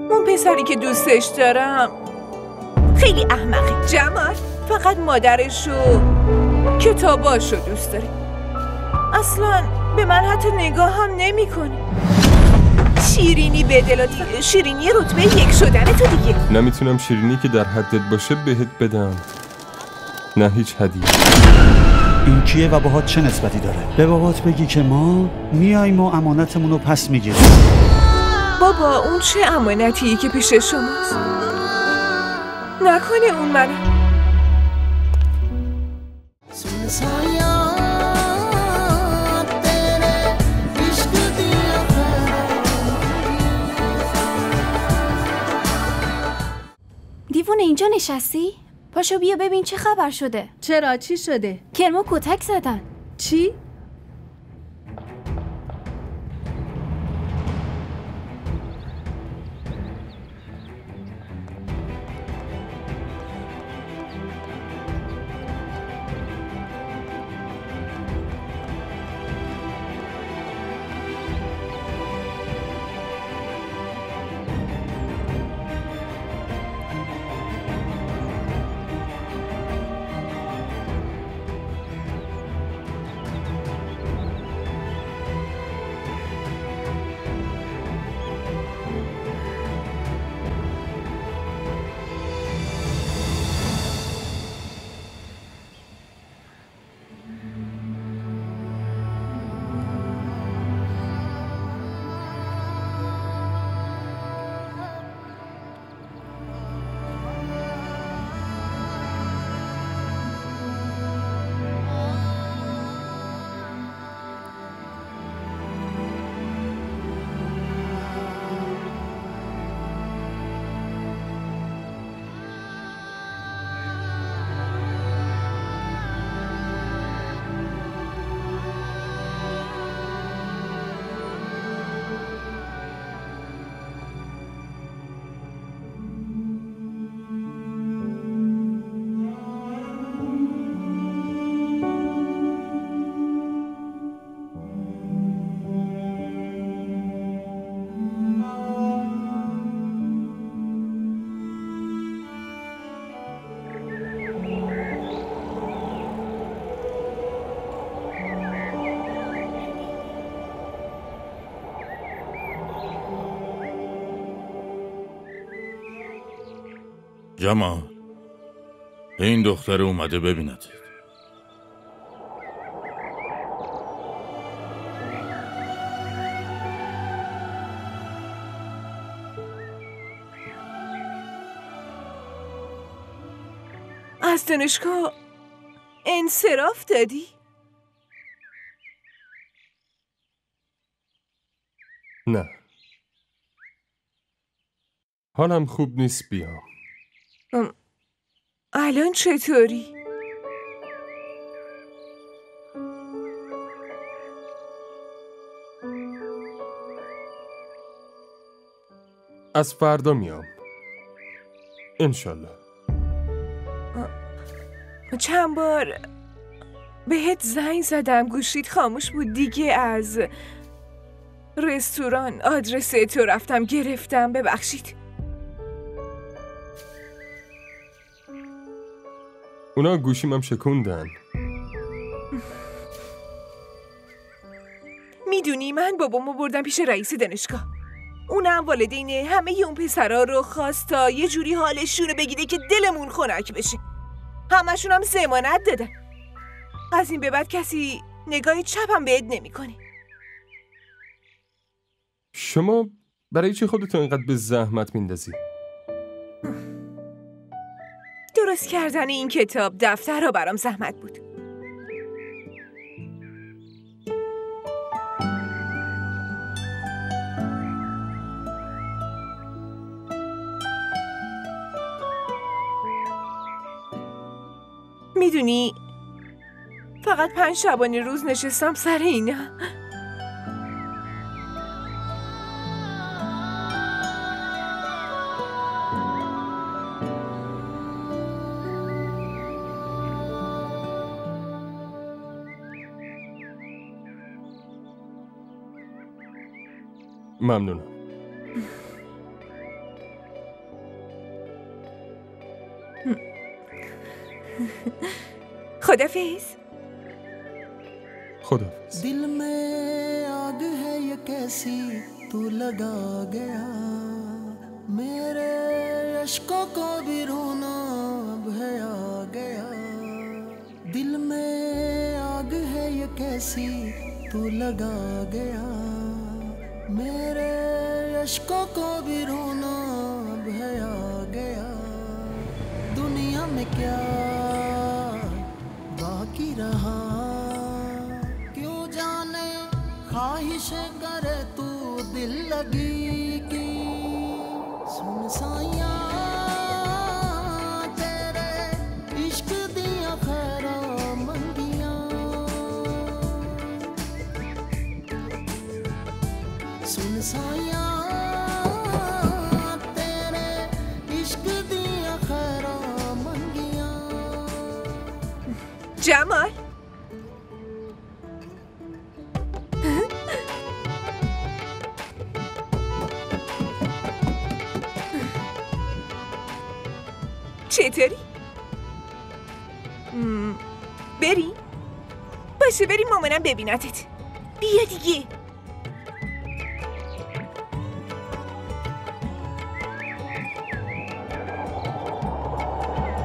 اون پسری که دوستش دارم خیلی احمقه. جمال فقط مادرش و کتاباشو دوست داره. اصلا به من حتی نگاه هم نمی کنه. شیرینی به دلات، شیرینی رتبه 1 شدن تو دیگه. نمیتونم شیرینی که در حدت باشه بهت بدم، نه هیچ هدیه. این کیه و باهات چه نسبتی داره؟ به بابات بگی که ما میاییم و امانتمون رو پس میگیریم. بابا اون چه امانتیه که پیش شماست؟ نکنه اون منم. دیوونه اینجا نشستی؟ پاشو بیا ببین چه خبر شده. چرا؟ چی شده؟ کرمو کتک زدن. چی؟ جمال، این دختر اومده ببیند. از دانشگاه انصراف دادی؟ نه، حالم خوب نیست، بیام. الان چطوری؟ از فردا میام انشالله. چند بار بهت زنگ زدم گوشیت خاموش بود دیگه. از رستوران آدرس تو رفتم گرفتم، ببخشید. اونا گوشیمم شکوندن. میدونی من بابامو بردم پیش رئیس دانشگاه. اونم والدین همه اون پسرا رو خواست تا یه جوری حالشون رو بگیره که دلمون خنک بشه. همشون هم ضمانت دادن. از این به بعد کسی نگاه چپم بهت نمی‌کنه. شما برای چی خودتون اینقدر به زحمت میندازی؟ درست کردن این کتاب دفتر رو برام زحمت بود. میدونی فقط 5 شبانه روز نشستم سر اینا. ممنونم. خدافظ. خداحافظ. दिल में आग है ये कैसी तू लगा गया मेरे अश्कों को भी रोना अब है आ गया दिल में आग है ये कैसी तू लगा गया मेरे अश्कों को भी रोना अब है आ गया दुनिया में क्या बाकी रहा क्यों जाने ख्वाहिश करे तू दिल लगी की सुन साइया तेरे इश्क दिया खैरा मंगिया सुन साइया तेरे इश्क दिया खैरा मंगिया جمال چطوری؟ بریم؟ باشه بریم مامانم ببینتت. بیا دیگه.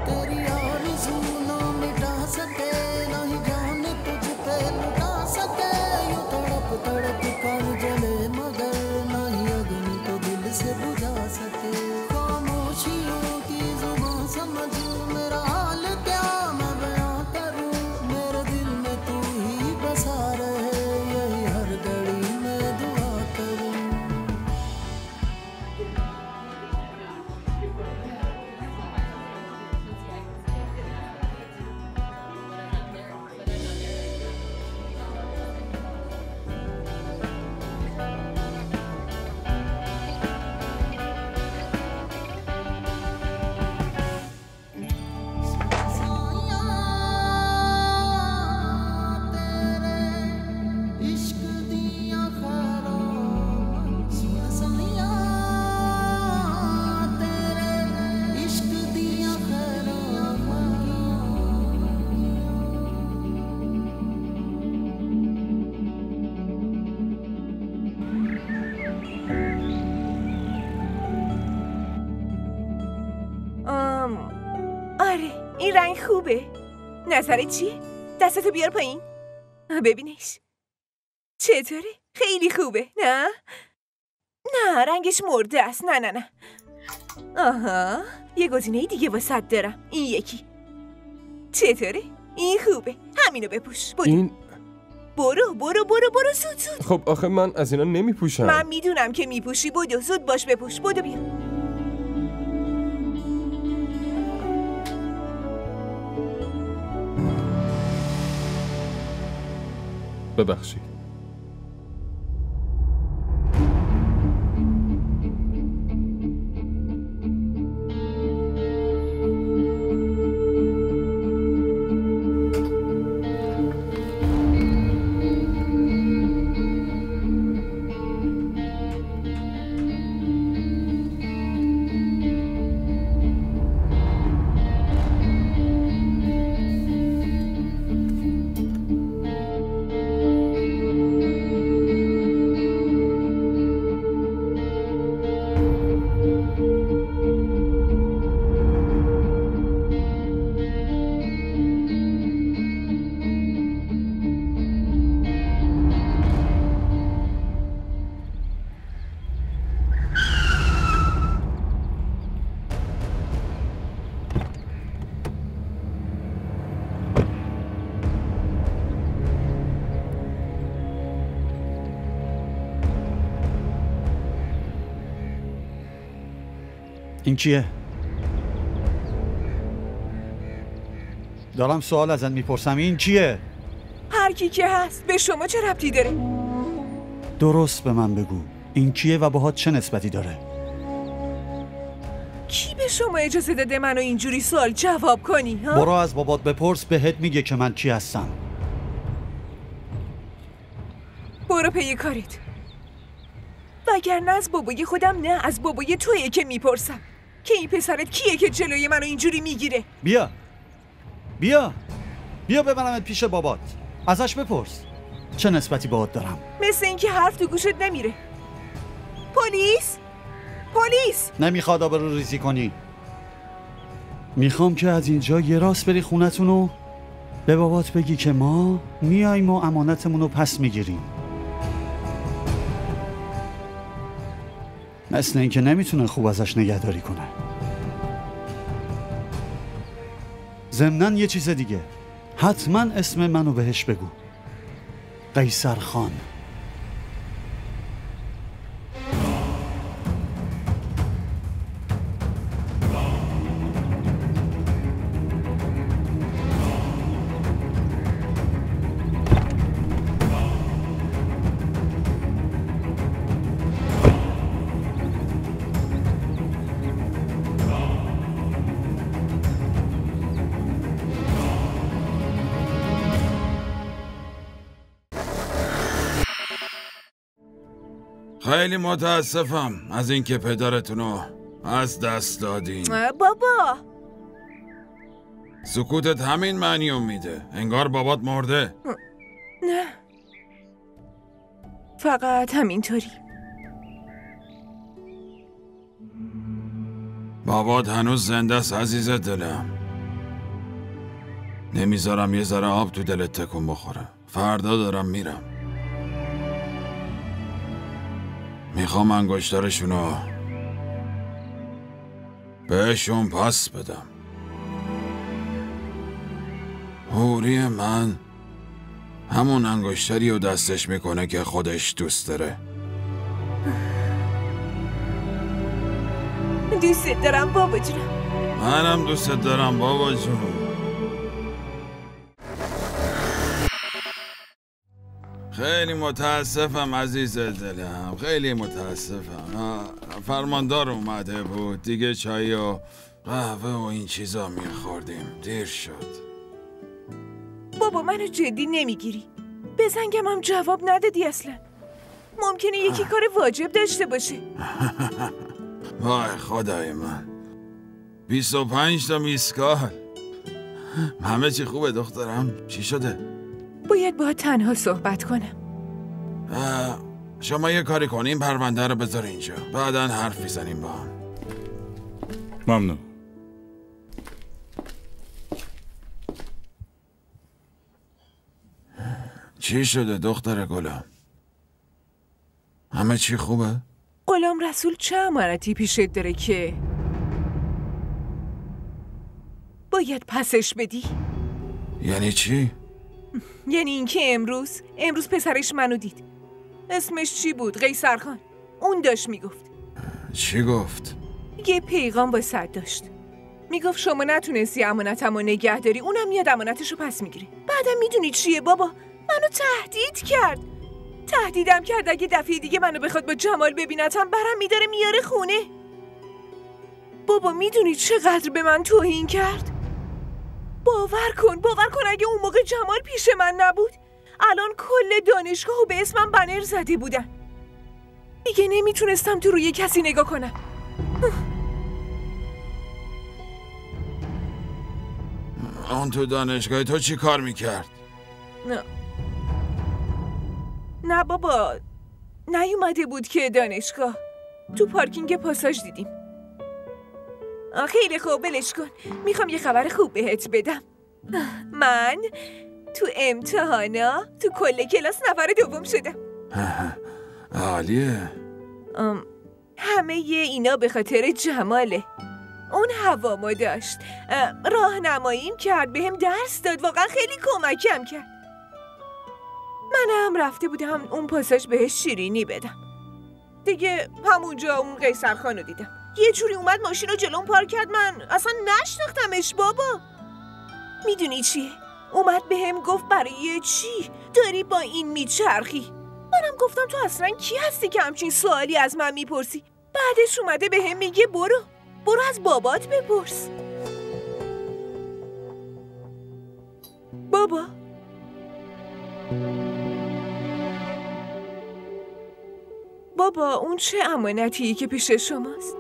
तेरी आरज़ू ना मिटा सके ना ही जान तुझ पे लुटा सके यूं तड़प तड़प कर जले मगर ना ही अग्नि तो दिल से बुझा सके खामोशियों की जुबान समझ मेरा हाल क्या मैं बयां करूं मेरे दिल में तू ही बसा रहे यही हर घड़ी मैं दुआ करूं آره این رنگ خوبه. نظرت چیه؟ دستتو بیار پایین. ببینش. چطوره؟ خیلی خوبه. نه؟ نه رنگش مرده است. نه نه نه. آها یه گزینه دیگه واسه دارم. این یکی. چطوره؟ این خوبه. همینو بپوش. برو. این برو زود. خب آخه من از اینا نمی پوشم. من میدونم که میپوشی. بدو زود باش بپوش. بدو بیا. ببخشید. این کیه؟ دارم سوال ازت میپرسم این کیه؟ هر کی که هست به شما چه ربطی داره؟ درست به من بگو این کیه و باهات چه نسبتی داره؟ کی به شما اجازه داده منو اینجوری سوال جواب کنی ها؟ برو از بابات بپرس بهت میگه که من کی هستم. برو پی کارت. وگرنه از بابای خودم نه از بابای تویه که میپرسم. که این پسرت کیه که جلوی منو اینجوری میگیره؟ بیا ببرمت پیش بابات، ازش بپرس چه نسبتی باهات دارم. مثل اینکه حرف تو گوشت نمیره. پلیس نمیخواد آبرو ریزی کنی. میخوام که از اینجا یه راست بری خونتون و به بابات بگی که ما میاییم و امانتمون رو پس میگیریم. مثل اینکه نمیتونه خوب ازش نگهداری کنه. ضمناً یه چیز دیگه، حتما اسم منو بهش بگو، قیصر خان. خیلی متاسفم از اینکه پدرتونو از دست دادین. بابا سکوتت همین معنیو میده، انگار بابات مرده. نه، فقط همینطوری. بابات هنوز زنده است عزیز دلم. نمیذارم یه ذره آب تو دلت تکون بخوره. فردا دارم میرم. میخوام انگشترشونو بهشون پس بدم. حوری من همون انگشتری رو دستش میکنه که خودش دوست داره. دوست دارم بابا جونم. منم دوست دارم بابا جون. خیلی متاسفم عزیز دلم، خیلی متاسفم. فرماندار اومده بود، دیگه چای و قهوه و این چیزا میخوردیم. دیر شد. بابا منو جدی نمیگیری؟ به زنگم هم جواب ندادی اصلا. ممکنه یکی کار واجب داشته باشه. وای خدای من، 25 تا میسکال. همه چی خوبه دخترم؟ چی شده؟ باید با تنها صحبت کنم. شما یه کاری کنیم، پرونده رو بذار اینجا، بعداً حرف میزنیم با هم. ممنون. چی شده دختر گلم؟ همه چی خوبه؟ غلام رسول چه امانتی پیشت داره که باید پسش بدی؟ یعنی چی؟ یعنی اینکه امروز پسرش منو دید. اسمش چی بود؟ قیصر خان. اون داشت میگفت. چی گفت؟ یه پیغام با صد داشت. میگفت شما نتونستی امانتمو نگه داری، اونم میاد امانتشو پس میگیره. بعدم میدونی چیه بابا؟ منو تهدید کرد. تهدیدم کرد اگه دفعه دیگه منو بخواد با جمال ببینتم برم میداره میاره خونه. بابا میدونی چقدر به من توهین کرد؟ باور کن اگه اون موقع جمال پیش من نبود الان کل دانشگاهو به اسمم بنر زده بودن. دیگه نمیتونستم تو روی کسی نگاه کنم. اون تو دانشگاه تو چی کار میکرد؟ نه بابا، نیومده بود که دانشگاه. تو پارکینگ پاساژ دیدیم. خیلی خوب، ولش کن. میخوام یه خبر خوب بهت بدم. من تو امتحانا تو کل کلاس نفر دوم شدم. عالیه. همه اینا به خاطر جماله. اون هوامو داشت، راهنماییم کرد، بهم درس داد، واقعا خیلی کمکم کرد. منم رفته بودم اون پاساژ بهش شیرینی بدم. دیگه همونجا اون قیصر خانو دیدم. یه جوری اومد ماشین رو جلوم پارک کرد، من اصلا نشناختمش بابا. میدونی چیه؟ اومد بهم گفت برای چی داری با این میچرخی؟ منم گفتم تو اصلا کی هستی که همچین سوالی از من میپرسی؟ بعدش اومده بهم میگه برو از بابات بپرس. بابا اون چه امانتیه که پیش شماست؟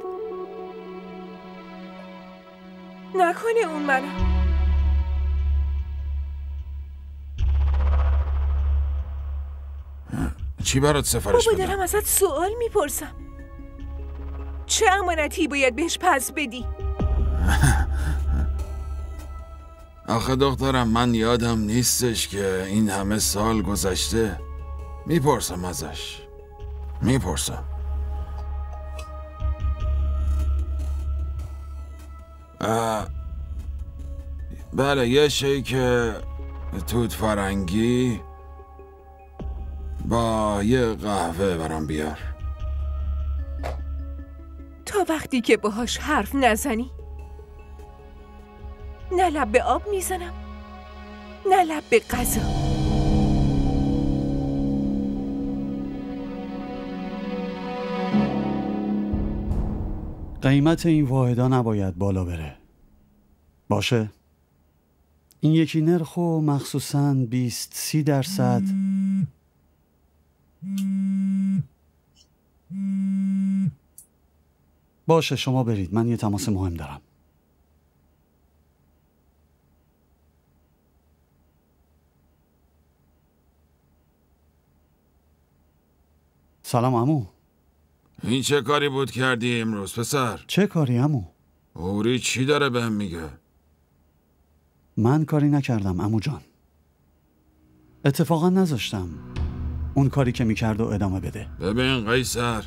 نکنه اون منم. چی برات سفارش بابا بدم؟ دارم ازت سوال میپرسم. چه امانتی باید بهش پس بدی؟ آخه دخترم من یادم نیستش که این همه سال گذشته. میپرسم ازش. میپرسم. بله یه شیک توت فرنگی با یه قهوه برام بیار. تا وقتی که باهاش حرف نزنی نه لب به آب میزنم نه لب به غذا. قیمت این واحدا نباید بالا بره. باشه؟ این یکی نرخ و مخصوصاً 20-30%. باشه شما برید، من یه تماس مهم دارم. سلام عمو. این چه کاری بود کردی امروز پسر؟ چه کاری عمو؟ اوری چی داره بهم میگه؟ من کاری نکردم عمو جان. اتفاقا نذاشتم اون کاری که میکرد و ادامه بده. ببین قیصر،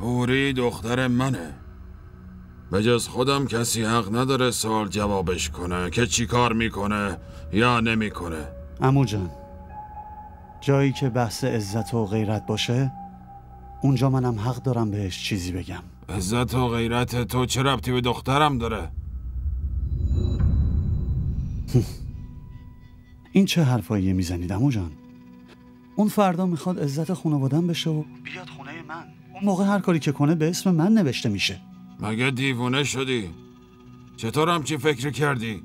اوری دختر منه. به جز خودم کسی حق نداره سوال جوابش کنه که چی کار میکنه یا نمیکنه. عمو جان، جایی که بحث عزت و غیرت باشه اونجا منم حق دارم بهش چیزی بگم. عزت و غیرت تو چه ربطی به دخترم داره؟ این چه حرفایی میزنید عمو جان؟ اون فردا میخواد عزت خانواده‌ام بشه و بیاد خونه من. اون موقع هر کاری که کنه به اسم من نوشته میشه. مگه دیوونه شدی؟ چطور همچین فکر کردی؟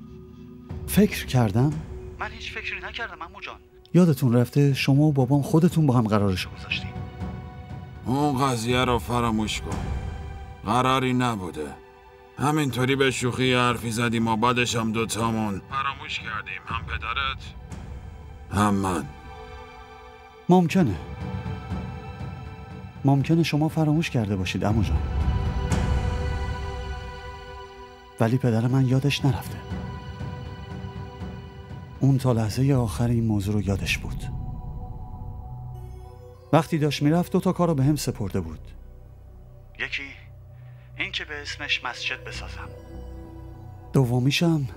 فکر کردم؟ من هیچ فکری نکردم عمو جان. یادتون رفته شما و بابام خودتون با هم قرارشو گذاشتین. اون قضیه رو فراموش کن. قراری نبوده. همینطوری به شوخی حرفی زدیم و بعدش هم دوتامون فراموش کردیم، هم پدرت هم من. ممکنه شما فراموش کرده باشید عمو جان، ولی پدر من یادش نرفته. اون تا لحظه آخر این موضوع رو یادش بود. وقتی داشت میرفت 2 کار رو به هم سپرده بود. یکی این که به اسمش مسجد بسازم، دومیشم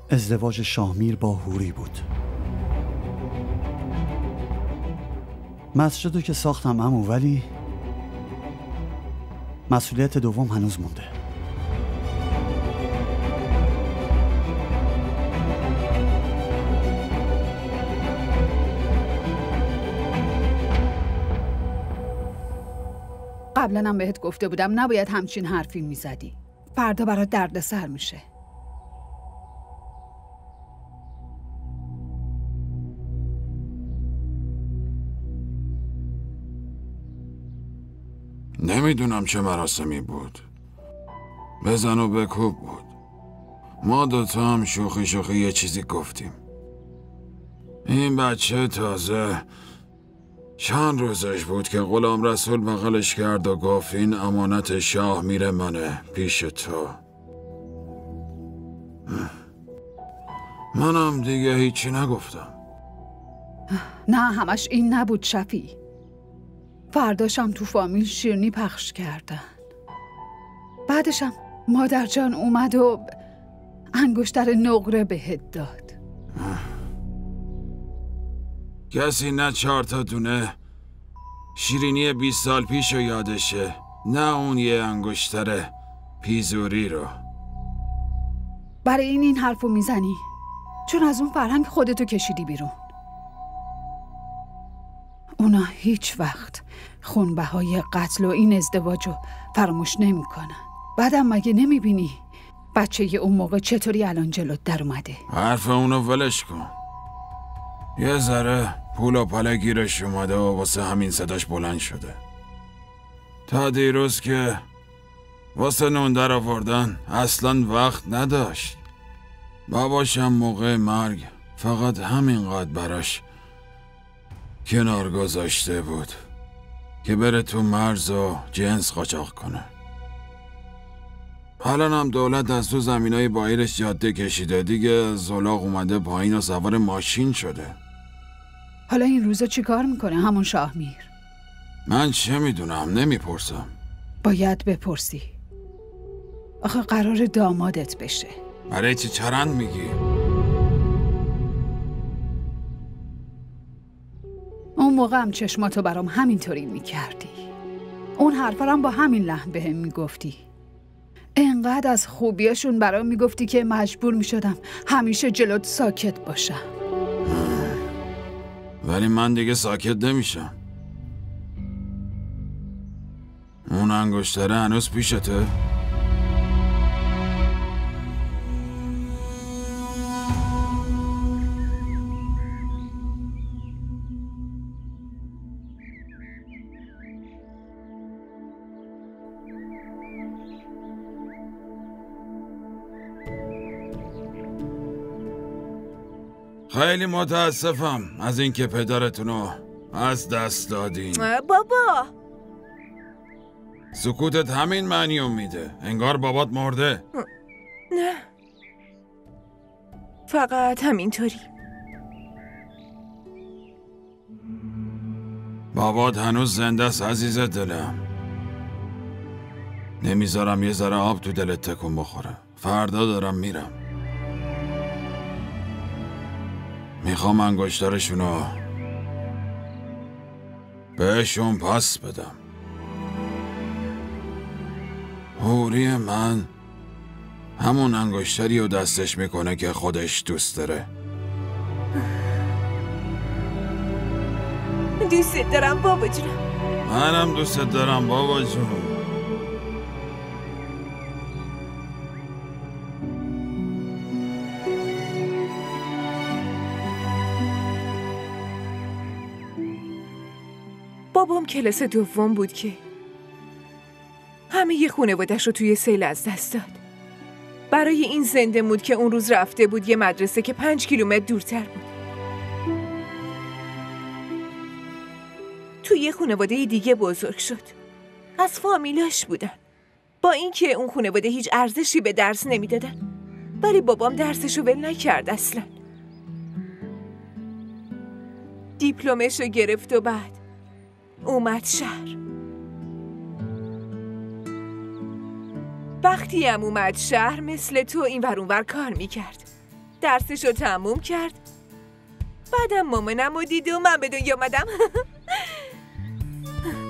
ازدواج شاهمیر با هوری بود. مسجد رو که ساختم عمو، ولی مسئولیت دوم هنوز مونده. قبلا هم بهت گفته بودم نباید همچین حرفی میزدی. فردا برات دردسر میشه. نمیدونم چه مراسمی بود. بزن و بکوب بود. ما دوتا هم شوخی یه چیزی گفتیم. این بچه تازه چند روزش بود که غلام رسول بغلش کرد و گفت این امانت شاه میره منه پیش تو. منم دیگه هیچی نگفتم. نه همش این نبود شفی. فرداشم تو فامیل شیرینی پخش کردن. بعدشم مادر جان اومد و انگشتر نقره بهت داد. کسی نه 4 تا دونه شیرینی 20 سال پیش رو یادشه، نه اون یه انگشتر پیزوری رو. برای این حرفو میزنی چون از اون فرهنگ خودتو کشیدی بیرون. اونا هیچ وقت خونبهای قتل و این ازدواج رو فراموش نمی کنن. بعدم مگه نمیبینی بچه اون موقع چطوری الان جلوت در اومده؟ حرف اونو ولش کن. یه ذره پول و پله گیرش اومده و واسه همین صداش بلند شده. تا دیروز که واسه نون در آوردن اصلا وقت نداشت. باباشم موقع مرگ فقط همینقدر براش کنار گذاشته بود که بره تو مرز و جنس قاچاق کنه. حالا هم دولت از تو زمینای بایرش جاده کشیده دیگه، زلاق اومده پایین و سوار ماشین شده. حالا این روزا چی کار میکنه همون شاهمیر؟ من چه میدونم، نمیپرسم. باید بپرسی. آخه قرار دامادت بشه. برای چی چرند میگی؟ اون موقع هم چشماتو برام همینطوری میکردی. اون حرفا هم با همین لحن بهم میگفتی. انقدر از خوبیاشون برام میگفتی که مجبور میشدم همیشه جلوت ساکت باشم. ولی من دیگه ساکت نمیشم. اون انگشتره هنوز پیشته؟ خیلی متاسفم از اینکه پدرتونو از دست دادین. بابا سکوتت همین معنیو میده، انگار بابات مرده. نه، فقط همینطوری. بابات هنوز زنده است عزیز دلم. نمیذارم یه ذره آب تو دلت تکون بخوره. فردا دارم میرم. میخوام انگشترشونو بهشون پس بدم. حوری من همون انگشتری رو دستش میکنه که خودش دوست داره. دوست دارم بابا جونم. منم دوست دارم بابا جون. بابام کلاس دوم بود که همه ی خانواده‌اش رو توی سیل از دست داد. برای این زنده بود که اون روز رفته بود یه مدرسه که 5 کیلومتر دورتر بود. توی یه خانواده دیگه بزرگ شد. از فامیلاش بودن. با اینکه اون خانواده هیچ ارزشی به درس نمیدادن، ولی بابام درسشو ول نکرد اصلا. دیپلمشو گرفت و بعد اومد شهر. وقتی هم اومد شهر مثل تو این ور اون ور کار میکرد. درسشو تموم کرد. بعدم مامانم رو دید و من به دنیا آمدم.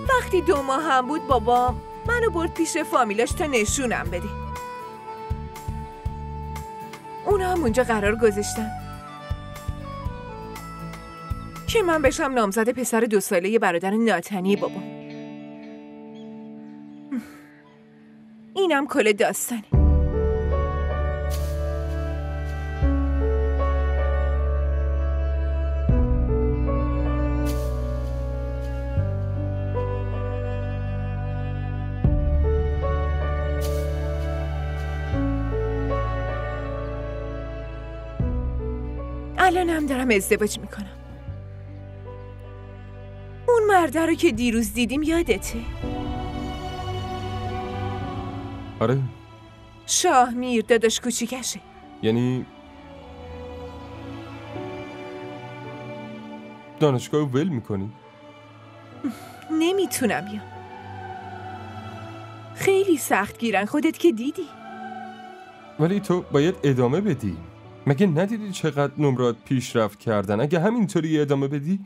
وقتی 2 ماه هم بود بابام منو برد پیش فامیلاش تا نشونم بده. اونا هم اونجا قرار گذاشتن که من بشم نامزد پسر 2 ساله برادر ناتنی بابام. اینم کل داستانی. الانم دارم ازدواج میکنم. اون مرده رو که دیروز دیدیم یادته؟ آره. شاهمیر داداش کوچیکشه. یعنی دانشگاه رو ول میکنی؟ نمیتونم بیام. خیلی سخت گیرن، خودت که دیدی. ولی تو باید ادامه بدی. مگه ندیدی چقدر نمرات پیشرفت کردن؟ اگه همینطوری ادامه بدی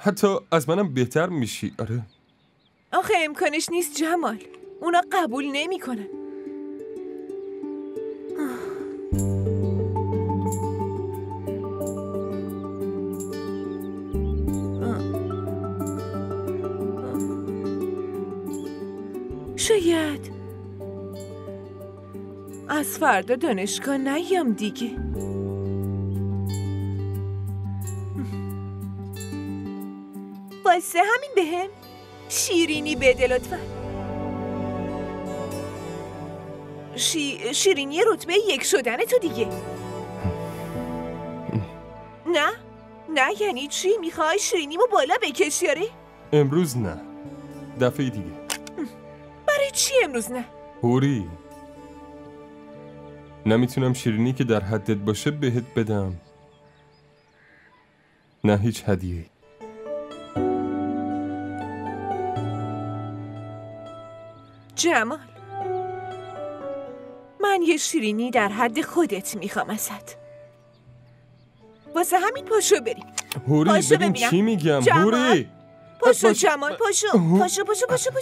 حتی از منم بهتر میشی. آره. آخه امکانش نیست جمال. اونا قبول نمیکنن. شاید از فردا دانشگاه نیام دیگه. واسه همین بهم شیرینی بده لطفا. شیرینی رتبه 1 شدن تو دیگه. نه یعنی چی؟ میخوای شیرینیمو بالا بکشی؟ آره؟ امروز نه، دفعه دیگه. برای چی امروز نه؟ هوری، نمیتونم شیرینی که در حدت باشه بهت بدم، نه هیچ هدیه. جمال، من یه شیرینی در حد خودت میخوام ازت. واسه همین پاشو بریم. هوری ببین چی میگم. هوری پاشو جمال، پاشو.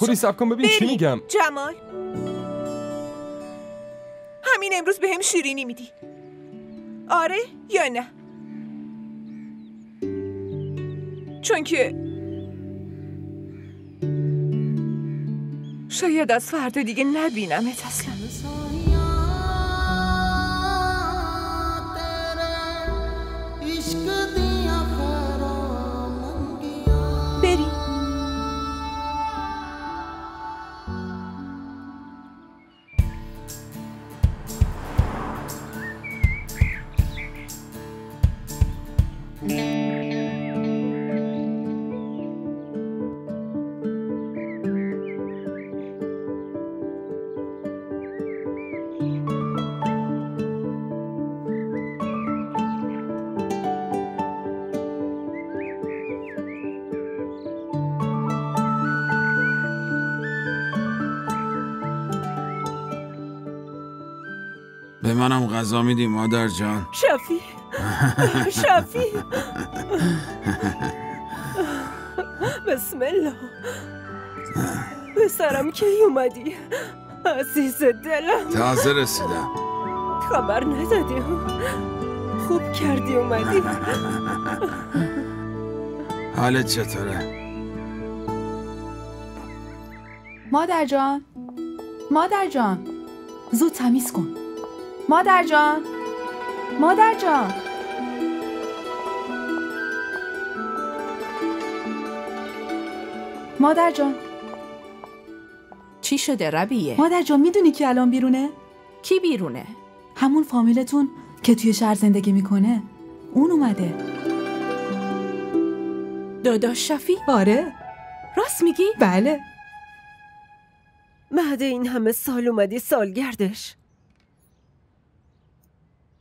هوری صبر کن ببین چی میگم. جمال، همین امروز به هم شیرینی میدی، آره یا نه؟ چون که شاید از فردا دیگه نبینمت اصلا. بری. به منم غذا میدی مادر جان؟ شفی بسم الله. پسرم کی اومدی؟ عزیز دلم. تازه رسیدم. خبر ندادی؟ خوب کردی اومدی. حالت چطوره؟ مادر جان زود تمیز کن. مادر جان چی شده ربیه؟ مادر جان میدونی که الان بیرونه؟ کی بیرونه؟ همون فامیلتون که توی شهر زندگی میکنه، اون اومده. داداش شفی؟ آره. راست میگی؟ بله. بعد این همه سال اومدی سالگردش،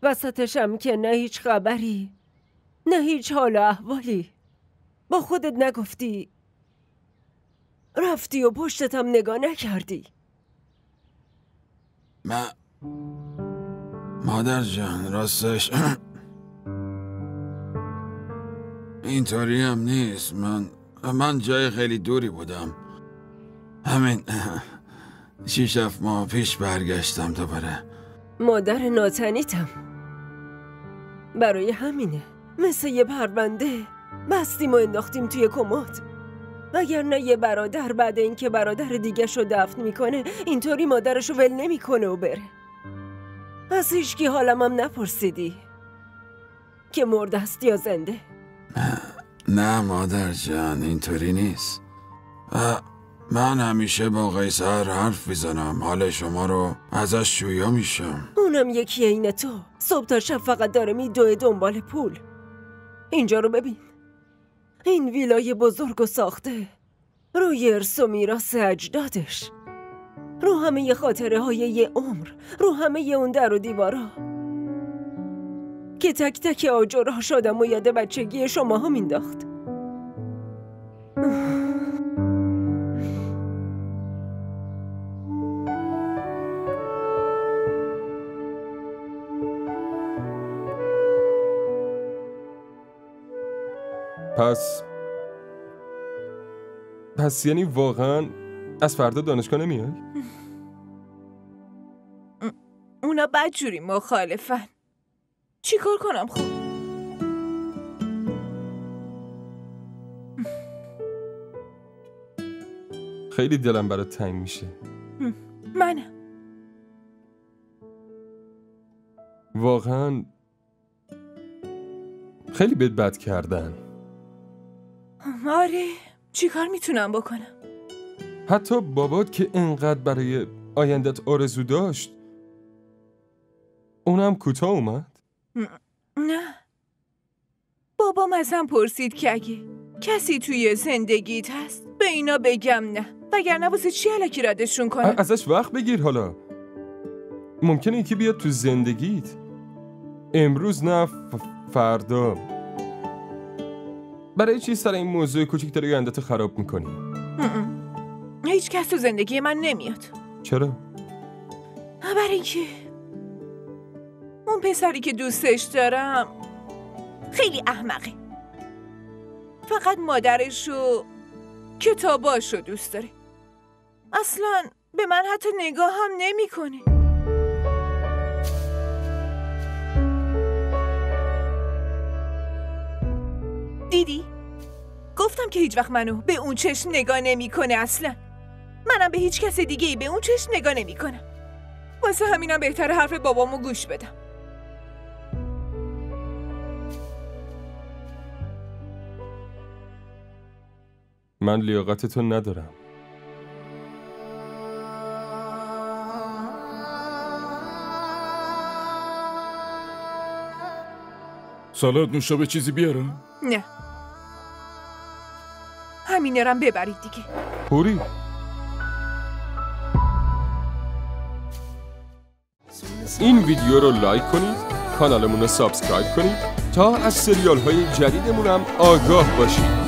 وسطش هم که نه هیچ خبری، نه هیچ حال و احوالی. با خودت نگفتی، رفتی و پشتتم نگاه نکردی. مادر جان راستش اینطوری هم نیست. من جای خیلی دوری بودم. همین 6-7 ماه پیش برگشتم دوباره. مادر ناتنیتم، برای همینه مثل یه پرونده بستیم و انداختیم توی کمد. وگرنه یه برادر بعد اینکه برادر دیگه شو دفن میکنه اینطوری مادرشو ول نمیکنه و بره. از هیچکی حالم هم نپرسیدی که مرده است یا زنده؟ نه مادر جان اینطوری نیست. من همیشه با قیصر حرف میزنم، حال شما رو ازش جویا میشم. اونم یکی این تو، صبح تا شب فقط داره میدوه دنبال پول. اینجا رو ببین، این ویلای بزرگ و ساخته روی ارث و میراث اجدادش، رو همه ی خاطره های یه عمر، رو همه ی اون در و دیوارا که تک تک آجرها شدم و یاد بچگی شماها مینداخت. پس یعنی واقعا از فردا دانشگاه نمیای؟ اونا بدجوری مخالفن. چی کار کنم خب؟ خیلی دلم برات تنگ میشه. منم واقعا خیلی بد بد کردن. آره، چی کار میتونم بکنم؟ حتی بابات که انقدر برای آیندت آرزو داشت اونم کوتاه اومد؟ نه. بابام ازم پرسید که اگه کسی توی زندگیت هست به اینا بگم نه، وگرنه واسه چی الکی ردشون کنم؟ ازش وقت بگیر. حالا ممکنه یکی بیاد تو زندگیت امروز نه فردا. برای چی سر این موضوع کوچیک داری آینده‌تو خراب میکنی؟ هیچ کس تو زندگی من نمیاد. چرا؟ برای اینکه اون پسری که دوستش دارم خیلی احمقه. فقط مادرش و کتاباشو دوست داره. اصلا به من حتی نگاه هم نمیکنه. دیدی؟ گفتم که هیچ وقت منو به اون چشم نگاه نمیکنه. اصلا منم به هیچ کس دیگه ای به اون چشم نگاه نمیکنم. واسه همینم بهتره حرف بابامو گوش بدم. من لیاقتتو ندارم. سالاد نوشابه چیزی بیارم؟ نه، همینه رم ببرید دیگه. پوری این ویدیو رو لایک کنید، کانالمون رو سابسکرایب کنید تا از سریال های جدیدمون هم آگاه باشید.